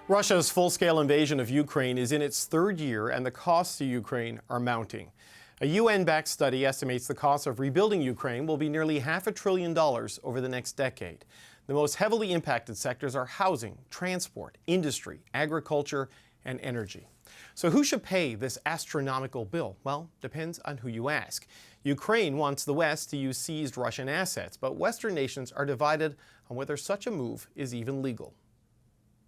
Russia's full-scale invasion of Ukraine is in its third year, and the costs to Ukraine are mounting. A UN-backed study estimates the cost of rebuilding Ukraine will be nearly $500 billion over the next decade. The most heavily impacted sectors are housing, transport, industry, agriculture, and energy. So who should pay this astronomical bill? Well, depends on who you ask. Ukraine wants the West to use seized Russian assets, but Western nations are divided on whether such a move is even legal.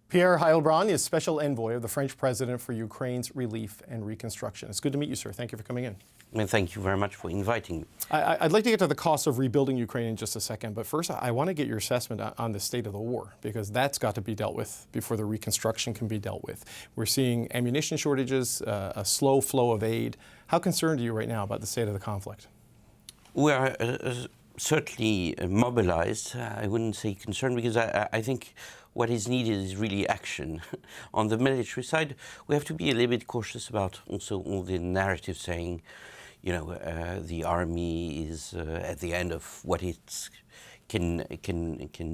Pierre Heilbronn is Special Envoy of the French President for Ukraine's Relief and Reconstruction. It's good to meet you, sir. Thank you for coming in. Well, thank you very much for inviting me. I'd like to get to the cost of rebuilding Ukraine in just a second, but first I want to get your assessment on the state of the war, because that's got to be dealt with before the reconstruction can be dealt with. We're seeing ammunition shortages, a slow flow of aid. How concerned are you right now about the state of the conflict? We are certainly mobilized. I wouldn't say concerned, because I think what is needed is really action. On the military side, we have to be a little bit cautious about also all the narrative saying, you know, the army is at the end of what it can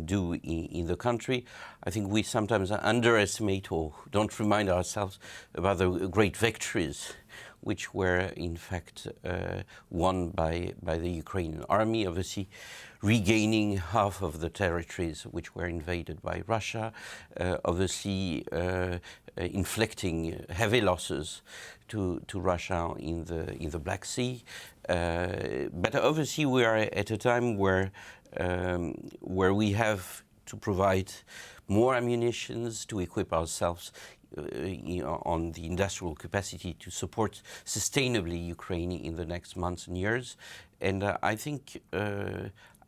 do in the country. I think we sometimes underestimate or don't remind ourselves about the great victories which were in fact won by the Ukrainian army, obviously regaining half of the territories which were invaded by Russia, obviously inflicting heavy losses to Russia in the Black Sea. But obviously we are at a time where we have to provide more ammunitions to equip ourselves on the industrial capacity to support sustainably Ukraine in the next months and years. And I think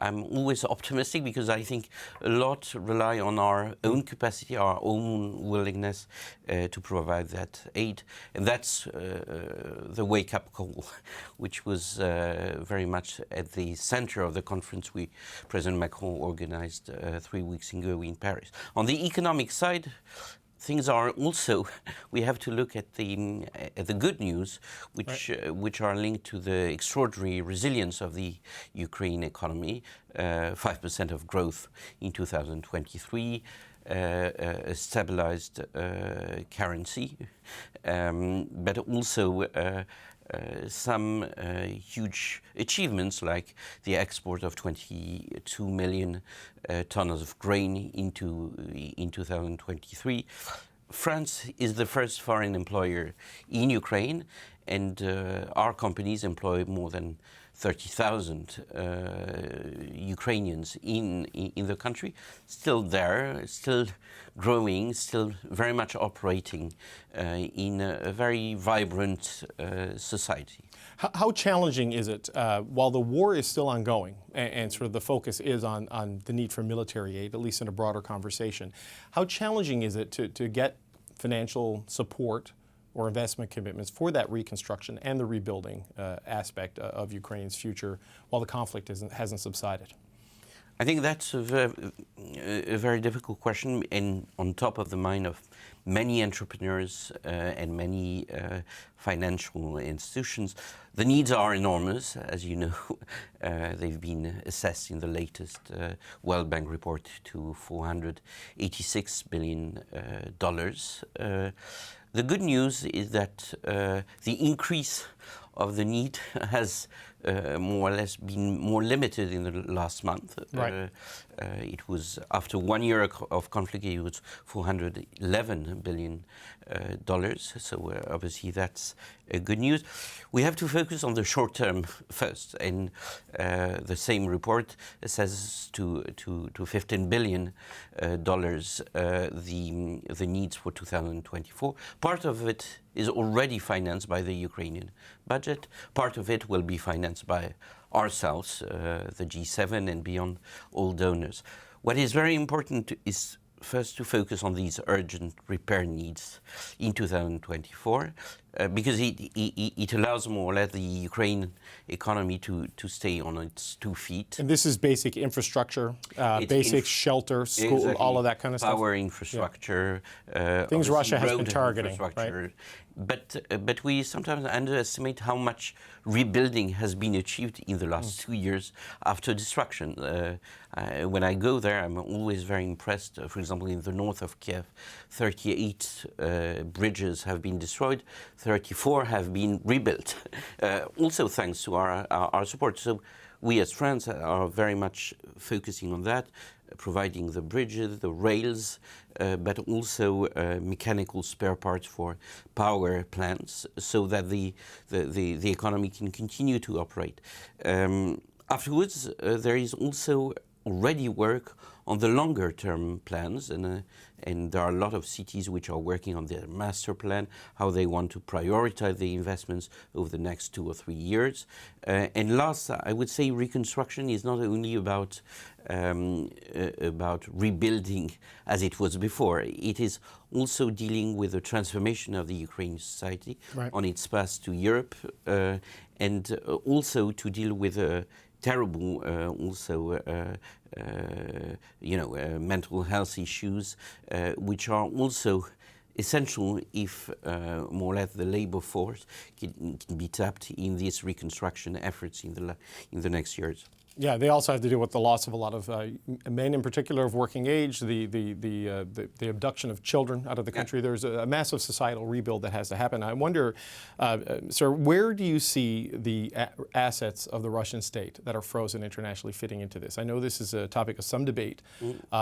I'm always optimistic, because I think a lot rely on our own capacity, our own willingness to provide that aid. And that's the wake-up call, which was very much at the center of the conference President Macron organized 3 weeks ago in Paris. On the economic side, things are also, we have to look at the good news, which are linked to the extraordinary resilience of the Ukraine economy. 5% of growth in 2023, a stabilized currency, but also some huge achievements like the export of 22 million tons of grain in 2023. France is the first foreign employer in Ukraine, and our companies employ more than 30,000 Ukrainians in the country, still there, still growing, still very much operating in a very vibrant society. How challenging is it, while the war is still ongoing, and sort of the focus is on the need for military aid, at least in a broader conversation, how challenging is it to get financial support or investment commitments for that reconstruction and the rebuilding aspect of Ukraine's future while the conflict hasn't subsided? I think that's a very difficult question, and on top of the mind of many entrepreneurs and many financial institutions. The needs are enormous, as you know. They've been assessed in the latest World Bank report to $486 billion. The good news is that the increase of the need has more or less been more limited in the last month. Right. It was, after 1 year of conflict, it was $411 billion. So obviously that's good news. We have to focus on the short term first, and the same report says to $15 billion the needs for 2024. Part of it is already financed by the Ukrainian budget. Part of it will be financed by ourselves, the G7 and beyond, all donors. What is very important is first to focus on these urgent repair needs in 2024, because it allows more or less the Ukrainian economy to stay on its 2 feet. And this is basic infrastructure, basic shelter, school, exactly, all of that kind of stuff? Power infrastructure. Things Russia has been targeting, right? But we sometimes underestimate how much rebuilding has been achieved in the last 2 years after destruction. When I go there, I'm always very impressed. For example, in the north of Kiev, 38 bridges have been destroyed, 34 have been rebuilt, also thanks to our support. So we as France are very much focusing on that, providing the bridges, the rails, but also mechanical spare parts for power plants, so that the economy can continue to operate. Afterwards, there is also already work on the longer term plans, and there are a lot of cities which are working on their master plan, how they want to prioritize the investments over the next 2 or 3 years. And last, I would say reconstruction is not only about rebuilding as it was before. It is also dealing with the transformation of the Ukrainian society on its path to Europe, and also to deal with terrible mental health issues, which are also essential if more or less the labor force can be tapped in these reconstruction efforts in the next years. Yeah, they also have to deal with the loss of a lot of men, in particular, of working age, the abduction of children out of the country. There's a massive societal rebuild that has to happen. I wonder, sir, where do you see the assets of the Russian state that are frozen internationally fitting into this? I know this is a topic of some debate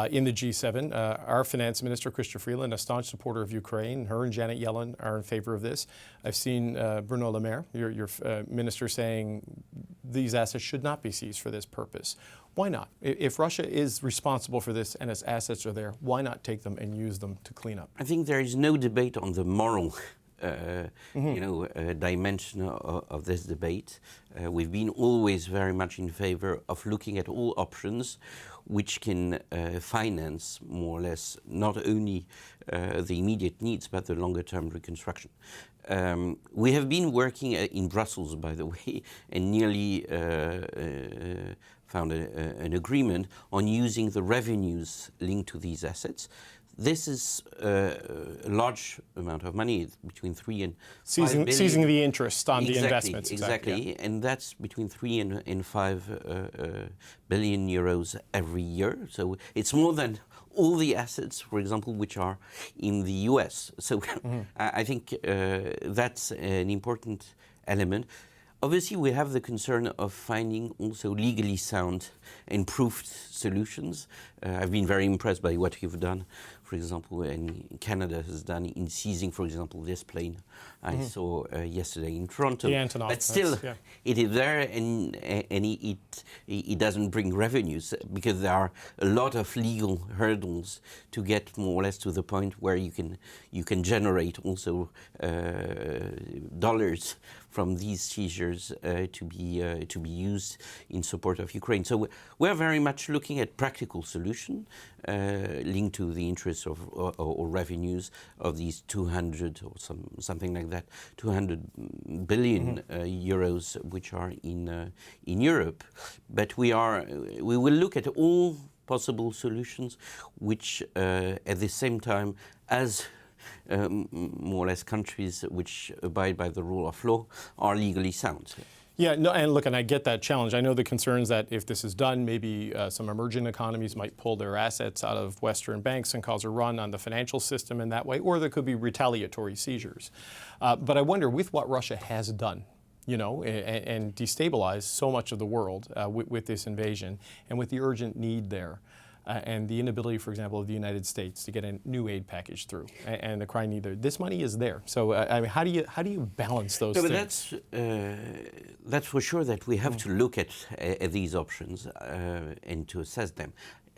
in the G7. Our finance minister, Chrystia Freeland, a staunch supporter of Ukraine, her and Janet Yellen are in favor of this. I've seen Bruno Le Maire, your minister, saying these assets should not be seized for this purpose. Why not? If Russia is responsible for this and its assets are there, why not take them and use them to clean up? I think there is no debate on the moral dimension of this debate. We've been always very much in favor of looking at all options which can finance more or less not only the immediate needs but the longer term reconstruction. We have been working in Brussels, by the way, and nearly found an agreement on using the revenues linked to these assets. This is a large amount of money, between 3 and 5 billion. Seizing the interest on the investments. Exactly, yeah. And that's between 3 and 5 billion euros every year. So it's more than all the assets, for example, which are in the US. So I think that's an important element. Obviously, we have the concern of finding also legally sound and proved solutions. I've been very impressed by what you've done, for example, and Canada has done in seizing, for example, this plane I saw yesterday in Toronto. The Antonov. But still, it is there, and it doesn't bring revenues because there are a lot of legal hurdles to get more or less to the point where you can generate also dollars from these seizures to be used in support of Ukraine. So we're very much looking at practical solution linked to the interests of or revenues of these 200 or something like that, 200 billion euros, which are in Europe. But we will look at all possible solutions, which at the same time as more or less countries which abide by the rule of law are legally sound. Yeah, no, and look, and I get that challenge. I know the concerns that if this is done, maybe some emerging economies might pull their assets out of Western banks and cause a run on the financial system in that way, or there could be retaliatory seizures. But I wonder, with what Russia has done, and destabilized so much of the world with this invasion, and with the urgent need there, and the inability, for example, of the United States to get a new aid package through, and the crying need there. This money is there. So, I mean, how do you balance those things? That's for sure that we have to look at these options and to assess them.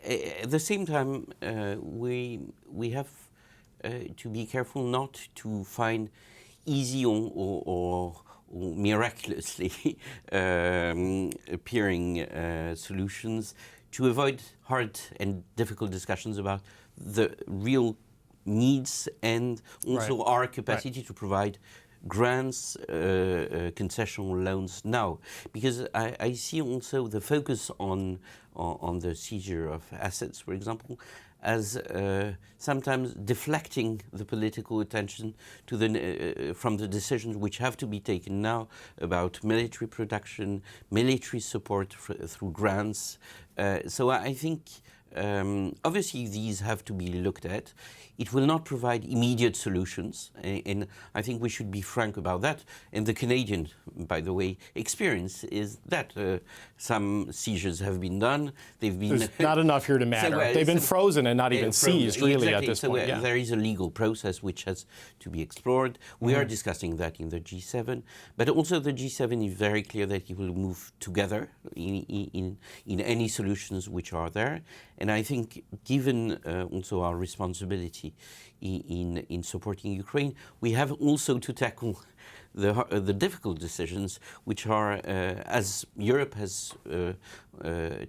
At the same time, we have to be careful not to find easy or miraculously appearing solutions to avoid hard and difficult discussions about the real needs and also our capacity to provide grants, concessional loans now. Because I see also the focus on the seizure of assets, for example, as sometimes deflecting the political attention to from the decisions which have to be taken now about military production, military support through grants. So I think obviously these have to be looked at. It will not provide immediate solutions, and I think we should be frank about that. And the Canadian, by the way, experience is that some seizures have been done. They've been There's not enough here to matter. They've been frozen and not even seized, really, exactly. at this point. Yeah. There is a legal process which has to be explored. We are discussing that in the G7, but also the G7 is very clear that it will move together in any solutions which are there. And I think, given also our responsibility in supporting Ukraine, we have also to tackle the difficult decisions, which are, as Europe has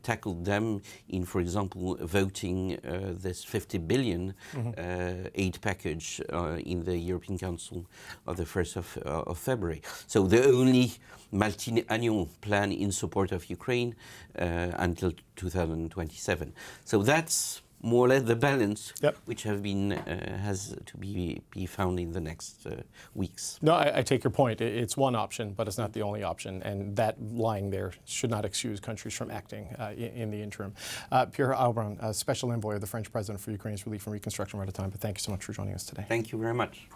tackled them in, for example, voting this 50 billion aid package in the European Council of the 1st of February. So the only multi-annual plan in support of Ukraine until 2027. So that's more or less the balance which have been has to be found in the next weeks. No, I take your point. It's one option, but it's not the only option, and that lying there should not excuse countries from acting in the interim. Pierre Heilbronn, Special Envoy of the French President for Ukraine's Relief and Reconstruction, we're out of time, but thank you so much for joining us today. Thank you very much.